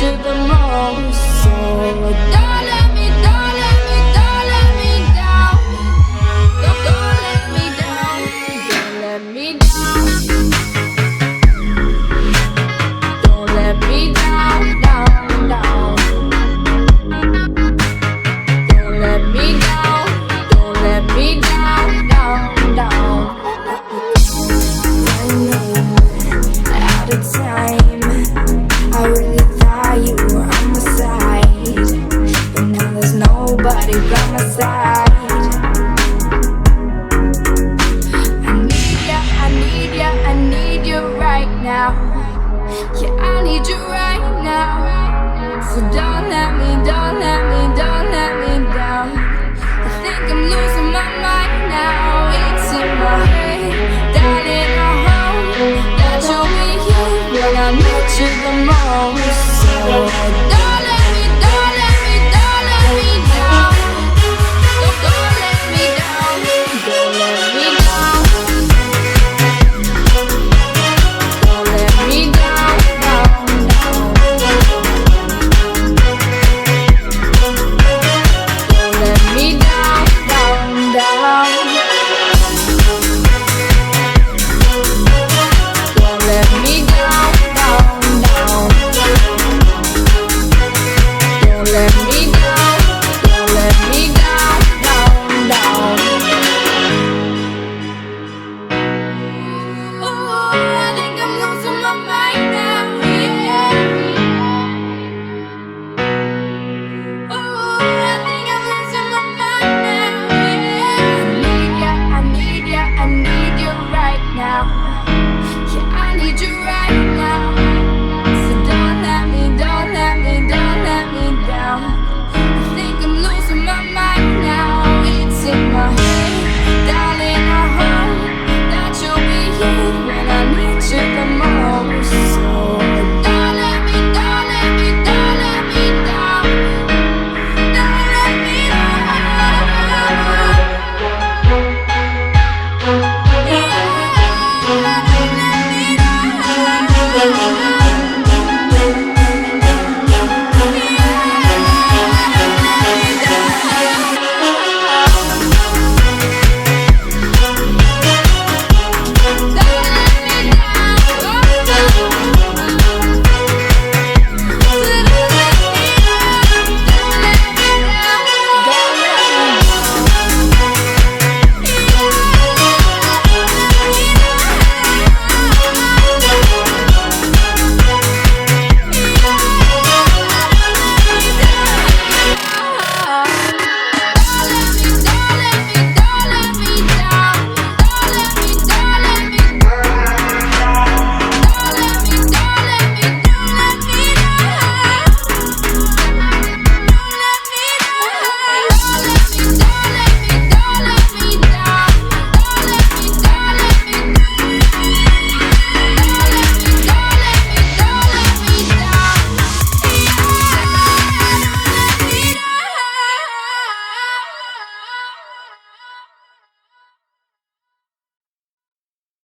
you the most. So don't let me, don't let me, don't let me down. Don't let me down. Don't let me down. Don't let me down, down, down. Don't let me down. Don't let me down, down, down. Out of time, I really thought you were on my side, but now there's nobody by my side. I need ya, I need ya, I need you right now. Yeah, I need you right now. So don't let me, don't let me, don't let me down. I think I'm losing my mind now. It's in my head, darling, I hope that you'll be here when I need you the most. So don't let me, don't let me, don't let me down. Don't let me down. Don't let me down. Don't let me down, down, down. Don't let me down, down, down. Don't let me down, down, down. Don't let me down.